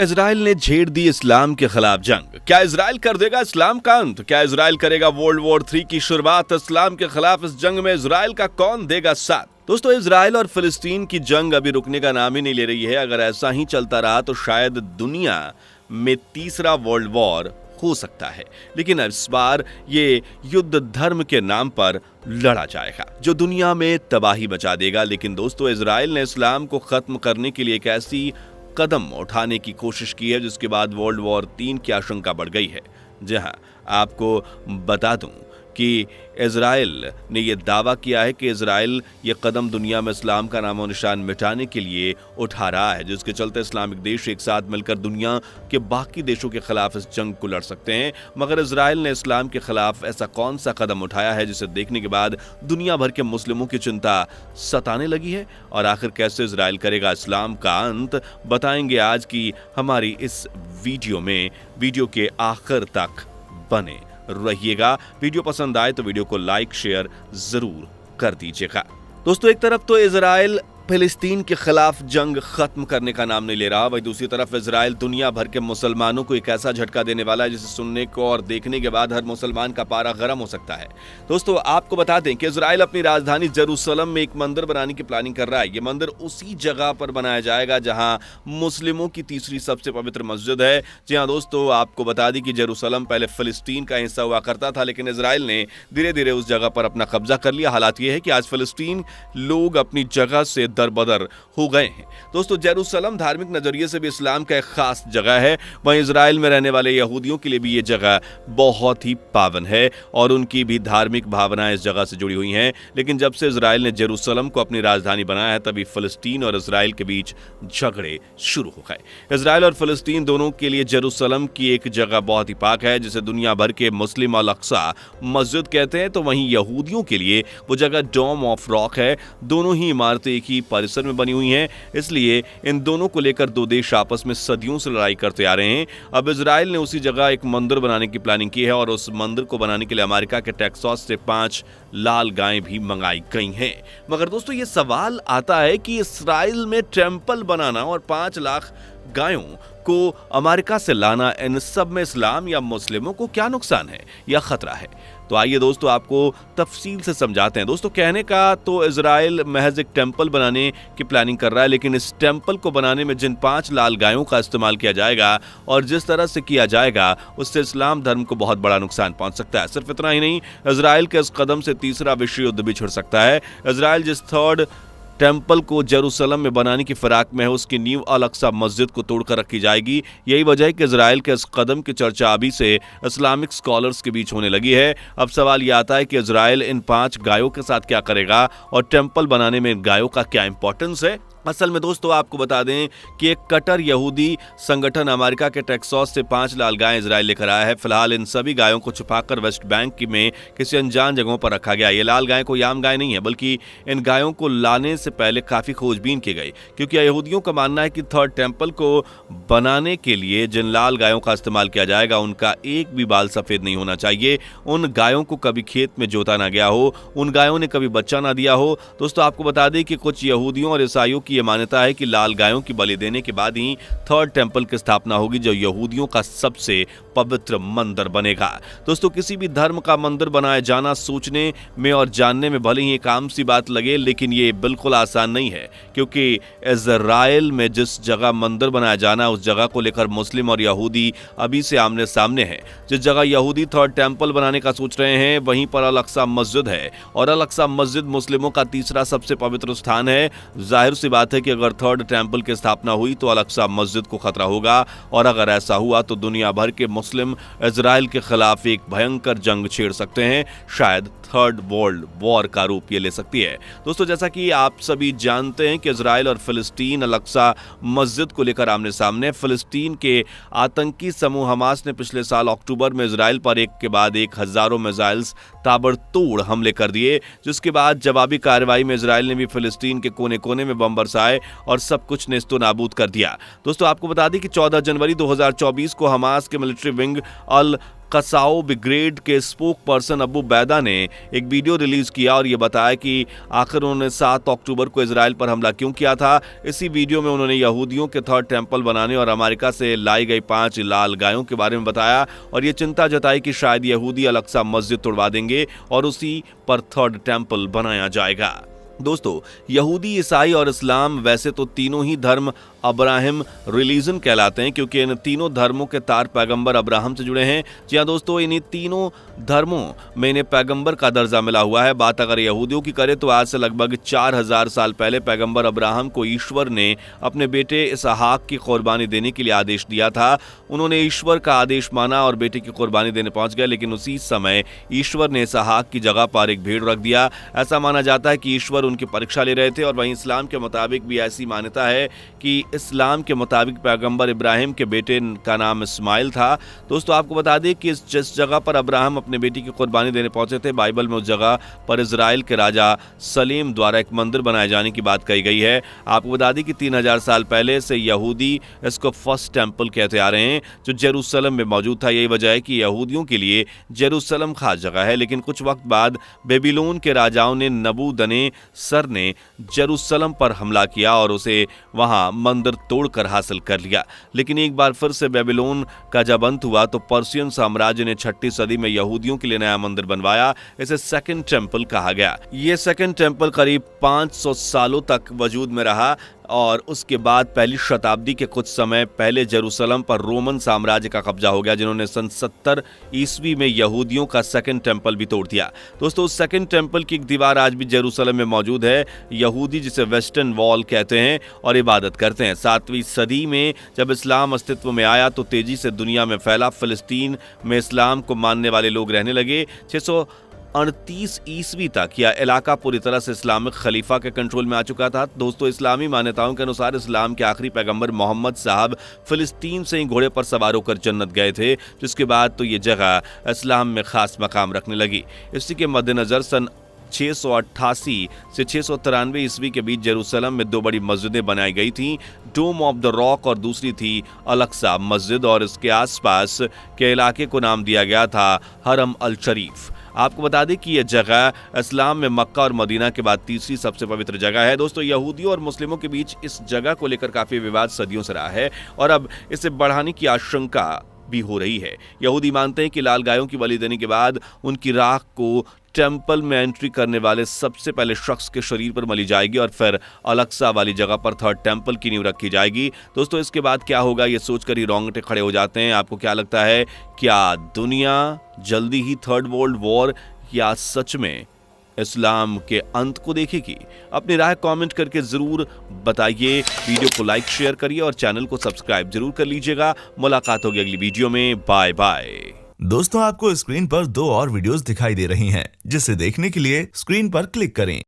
Israel ने छेड़ दी इस्लाम के खिलाफ जंग। क्या इजराइल कर देगा इस्लाम का अंत? क्या इजराइल करेगा वर्ल्ड वॉर 3 की शुरुआत? इस्लाम के खिलाफ इस जंग में इजराइल का कौन देगा साथ? दोस्तों, इजराइल और फिलिस्तीन की जंग अभी रुकने का नाम ही नहीं ले रही है। अगर ऐसा ही चलता रहा तो शायद दुनिया में तीसरा वर्ल्ड वॉर हो सकता है। लेकिन इस बार ये युद्ध धर्म के नाम पर लड़ा जाएगा जो दुनिया में तबाही मचा देगा। लेकिन दोस्तों, इजराइल ने इस्लाम को खत्म करने के लिए एक ऐसी कदम उठाने की कोशिश की है जिसके बाद वर्ल्ड वॉर 3 की आशंका बढ़ गई है। जी हां, आपको बता दूं कि इजराइल ने यह दावा किया है कि इजराइल ये कदम दुनिया में इस्लाम का नामो निशान मिटाने के लिए उठा रहा है, जिसके चलते इस्लामिक देश एक साथ मिलकर दुनिया के बाकी देशों के खिलाफ इस जंग को लड़ सकते हैं। मगर इजराइल ने इस्लाम के खिलाफ ऐसा कौन सा कदम उठाया है जिसे देखने के बाद दुनिया भर के मुस्लिमों की चिंता सताने लगी है? और आखिर कैसे इजराइल करेगा इस्लाम का अंत, बताएंगे आज की हमारी इस वीडियो में। वीडियो के आखिर तक बने रहिएगा। वीडियो पसंद आए तो वीडियो को लाइक शेयर जरूर कर दीजिएगा। दोस्तों, एक तरफ तो इजराइल फिलिस्तीन के खिलाफ जंग खत्म करने का नाम नहीं ले रहा, वहीं दूसरी तरफ इजराइल दुनिया भर के मुसलमानों को एक ऐसा झटका देने वाला है जिसे सुनने को और देखने के बाद हर मुसलमान का पारा गर्म हो सकता है। दोस्तों, आपको बता दें कि इजराइल अपनी राजधानी जेरूसलम में एक मंदिर बनाने की प्लानिंग कर रहा है। यह मंदिर उसी जगह पर बनाया जाएगा जहां मुस्लिमों की तीसरी सबसे पवित्र मस्जिद है। जी हां दोस्तों, आपको बता दें कि जेरूसलम पहले फिलिस्तीन का हिस्सा हुआ करता था, लेकिन इजराइल ने धीरे धीरे उस जगह पर अपना कब्जा कर लिया। हालात यह है कि आज फिलिस्तीन लोग अपनी जगह से दरबदर हो गए हैं। दोस्तों, जेरूसलम धार्मिक नजरिए से भी इस्लाम का एक खास जगह है। वहीं इजराइल में रहने वाले यहूदियों के लिए भी ये जगह बहुत ही पावन है और उनकी भी धार्मिक भावनाएं इस जगह से जुड़ी हुई हैं। लेकिन जब से इजराइल ने जेरूसलम को अपनी राजधानी बनाया है, तभी फिलिस्तीन और इजराइल के बीच झगड़े शुरू हो गए। इजराइल और फिलिस्तीन दोनों के लिए जेरूसलम की एक जगह बहुत ही पाक है, जिसे दुनिया भर के मुस्लिम अल-अक्सा मस्जिद कहते हैं। तो वहीं यहूदियों के लिए वो जगह डोम ऑफ रॉक है। दोनों ही इमारतें एक ही परिसर में बनी हुई हैं, इसलिए इन दोनों को लेकर दो देश आपस में सदियों से लड़ाई करते आ रहे हैं। अब इजराइल ने उसी जगह एक मंदिर बनाने की प्लानिंग की है और उस मंदिर को बनाने के लिए अमेरिका के टेक्सास से 5 लाल गायें भी मंगाई गई हैं। मगर दोस्तों, ये सवाल आता है कि इजराइल में टेंपल बनाना और 5 लाख गायों को अमेरिका से लाना, इन सब में इस्लाम या मुस्लिमों को क्या नुकसान है या खतरा है? तो आइए दोस्तों, आपको तफसील से समझाते हैं। दोस्तों, कहने का तो इजराइल महज एक टेंपल बनाने की प्लानिंग कर रहा है, लेकिन इस टेंपल को बनाने में जिन 5 लाल गायों का इस्तेमाल किया जाएगा और जिस तरह से किया जाएगा, उससे इस्लाम धर्म को बहुत बड़ा नुकसान पहुंच सकता है। सिर्फ इतना ही नहीं, इजराइल के इस कदम से तीसरा विश्व युद्ध भी छिड़ सकता है। इजराइल जिस थर्ड टेंपल को जेरूसलम में बनाने की फिराक में है, उसकी नींव अल-अक्सा मस्जिद को तोड़कर रखी जाएगी। यही वजह है कि इजराइल के इस कदम की चर्चा अभी से इस्लामिक स्कॉलर्स के बीच होने लगी है। अब सवाल यह आता है कि इजराइल इन 5 गायों के साथ क्या करेगा और टेंपल बनाने में इन गायों का क्या इंपॉर्टेंस है। असल में दोस्तों, आपको बता दें कि एक कट्टर यहूदी संगठन अमेरिका के टेक्सास से 5 लाल गायें इजराइल लेकर आया है। फिलहाल इन सभी गायों को छुपाकर वेस्ट बैंक में किसी अनजान जगहों पर रखा गया। ये लाल गायें कोई आम गाय नहीं है, बल्कि इन गायों को लाने से पहले काफी खोजबीन की गई, क्योंकि यहूदियों का मानना है कि थर्ड टेंपल को बनाने के लिए जिन लाल गायों का इस्तेमाल किया जाएगा, उनका एक भी बाल सफेद नहीं होना चाहिए। उन गायों को कभी खेत में जोता ना गया हो, उन गायों ने कभी बच्चा ना दिया हो। दोस्तों, आपको बता दें कि कुछ यहूदियों और ईसाइयों की यह मान्यता है कि लाल गायों की बलि देने के बाद ही थर्ड टेंपल की स्थापना होगी, जो यहूदियों का सबसे पवित्र मंदिर बनेगा। दोस्तों, किसी भी धर्म का मंदिर बनाया जाना सोचने में और जानने में भले ही एक आम सी बात लगे, लेकिन ये बिल्कुल आसान नहीं है, क्योंकि इजराइल में जिस जगह मंदिर बनाया जाना, उस जगह को लेकर मुस्लिम और यहूदी अभी से आमने सामने हैं। जिस जगह यहूदी थर्ड टेंपल बनाने का सोच रहे हैं, वहीं पर अल-अक्सा मस्जिद है और अल-अक्सा मस्जिद मुस्लिमों का तीसरा सबसे पवित्र स्थान है। जाहिर सी बात है कि अगर थर्ड टेंपल की स्थापना हुई तो अल-अक्सा मस्जिद को खतरा होगा, और अगर ऐसा हुआ तो दुनिया भर के मुस्लिम इजराइल के खिलाफ एक भयंकर जंग छेड़ सकते हैं। शायद थर्ड वर्ल्ड वॉर का रूप ये ले सकती है। दोस्तों, जैसा कि आप सभी जानते हैं कि इजराइल और फिलिस्तीन अल-अक्सा मस्जिद को लेकर आमने सामने। फिलिस्तीन के आतंकी समूह हमास ने पिछले साल अक्टूबर में इजराइल पर एक के बाद एक हजारों मिसाइल्स ताबड़तोड़ हमले कर दिए, जिसके बाद जवाबी कार्रवाई में इजराइल ने भी फिलिस्तीन के कोने कोने में बम वापस आए और सब कुछ नेस्तो नाबूद कर दिया। दोस्तों आपको बता दें कि 14 जनवरी 2024 को हमास के मिलिट्री विंग अल कसाओ ब्रिगेड के स्पोक पर्सन अबू बैदा ने एक वीडियो रिलीज किया और ये बताया कि आखिर उन्होंने 7 अक्टूबर को इजराइल पर हमला क्यों किया था। इसी वीडियो में उन्होंने यहूदियों के थर्ड टेंपल बनाने और अमेरिका से लाई गई 5 लाल गायों के बारे में बताया और ये चिंता जताई कि शायद यहूदी अल अक्सा मस्जिद तोड़वा देंगे और उसी पर थर्ड टेंपल बनाया जाएगा। दोस्तों यहूदी, ईसाई और इस्लाम वैसे तो तीनों ही धर्म अब्राहम रिलीजन कहलाते हैं क्योंकि इन तीनों धर्मों के तार पैगंबर अब्राहम से जुड़े हैं। जी हाँ दोस्तों, इन्हीं तीनों धर्मों में इन्हें पैगंबर का दर्जा मिला हुआ है। बात अगर यहूदियों की करें तो आज से लगभग 4000 साल पहले पैगंबर अब्राहम को ईश्वर ने अपने बेटे इसहाक की कुर्बानी देने के लिए आदेश दिया था। उन्होंने ईश्वर का आदेश माना और बेटे की कुर्बानी देने पहुंच गए, लेकिन उसी समय ईश्वर ने इसहाक की जगह पर एक भेड़ रख दिया। ऐसा माना जाता है कि ईश्वर उनकी परीक्षा ले रहे थे। और वहीं इस्लाम के मुताबिक भी ऐसी मान्यता है कि इस्लाम के मुताबिक पैगंबर इब्राहिम के बेटे का नाम इस्माइल था। दोस्तों आपको बता दें कि जिस जगह पर अब्राहम अपने बेटी की कुर्बानी देने पहुंचे थे, बाइबल में उस जगह पर इजराइल के राजा सलीम द्वारा एक मंदिर बनाए जाने की बात कही गई है। आपको बता दें कि 3000 साल पहले से यहूदी इसको फर्स्ट टेंपल कहते आ रहे हैं जो जेरूसलम में मौजूद था। यही वजह है कि यहूदियों के लिए जेरूसलम खास जगह है। लेकिन कुछ वक्त बाद बेबीलोन के राजाओं ने नबूकदनेस्सर ने जेरूसलम पर हमला किया और उसे वहां मंदिर तोड़कर हासिल कर लिया। लेकिन एक बार फिर से बेबीलोन का जब अंत हुआ तो पर्शियन साम्राज्य ने 6ठी सदी में यहूदियों के लिए नया मंदिर बनवाया। इसे सेकंड टेंपल कहा गया। यह सेकंड टेंपल करीब 500 सालों तक वजूद में रहा और उसके बाद पहली शताब्दी के कुछ समय पहले जेरूसलम पर रोमन साम्राज्य का कब्जा हो गया, जिन्होंने सन 70 ईस्वी में यहूदियों का सेकंड टेंपल भी तोड़ दिया। दोस्तों उस सेकंड टेंपल की एक दीवार आज भी जेरूसलम में मौजूद है। यहूदी जिसे वेस्टर्न वॉल कहते हैं और इबादत करते हैं। 7वीं सदी में जब इस्लाम अस्तित्व में आया तो तेजी से दुनिया में फैला। फिलिस्तीन में इस्लाम को मानने वाले लोग रहने लगे। 638 ईस्वी तक यह इलाका पूरी तरह से इस्लामिक खलीफा के कंट्रोल में आ चुका था। दोस्तों इस्लामी मान्यताओं के अनुसार इस्लाम के आखिरी पैगंबर मोहम्मद साहब फिलिस्तीन से ही घोड़े पर सवार होकर जन्नत गए थे, जिसके बाद तो ये जगह इस्लाम में खास मकाम रखने लगी। इसी के मद्देनजर सन 688 से 693 ईस्वी के बीच जेरूसलम में 2 बड़ी मस्जिदें बनाई गई थीं, डोम ऑफ द रॉक और दूसरी थी अल अक्सा मस्जिद, और इसके आसपास के इलाके को नाम दिया गया था हरम अल शरीफ। आपको बता दें कि यह जगह इस्लाम में मक्का और मदीना के बाद तीसरी सबसे पवित्र जगह है। दोस्तों यहूदियों और मुस्लिमों के बीच इस जगह को लेकर काफी विवाद सदियों से रहा है और अब इसे बढ़ाने की आशंका भी हो रही है। यहूदी मानते हैं कि लाल गायों की बलि देने के बाद उनकी राख को टेंपल में एंट्री करने वाले सबसे पहले शख्स के शरीर पर मली जाएगी और फिर अल अक्सा वाली जगह पर थर्ड टेंपल की नींव रखी जाएगी। दोस्तों इसके बाद क्या होगा ये सोचकर ही रोंगटे खड़े हो जाते हैं। आपको क्या लगता है, क्या दुनिया जल्दी ही थर्ड वर्ल्ड वॉर या सच में इस्लाम के अंत को देखेगी? अपनी राय कमेंट करके जरूर बताइए। वीडियो को लाइक शेयर करिए और चैनल को सब्सक्राइब जरूर कर लीजिएगा। मुलाकात होगी अगली वीडियो में। Bye bye. दोस्तों आपको स्क्रीन पर 2 और वीडियोस दिखाई दे रही हैं, जिसे देखने के लिए स्क्रीन पर क्लिक करें।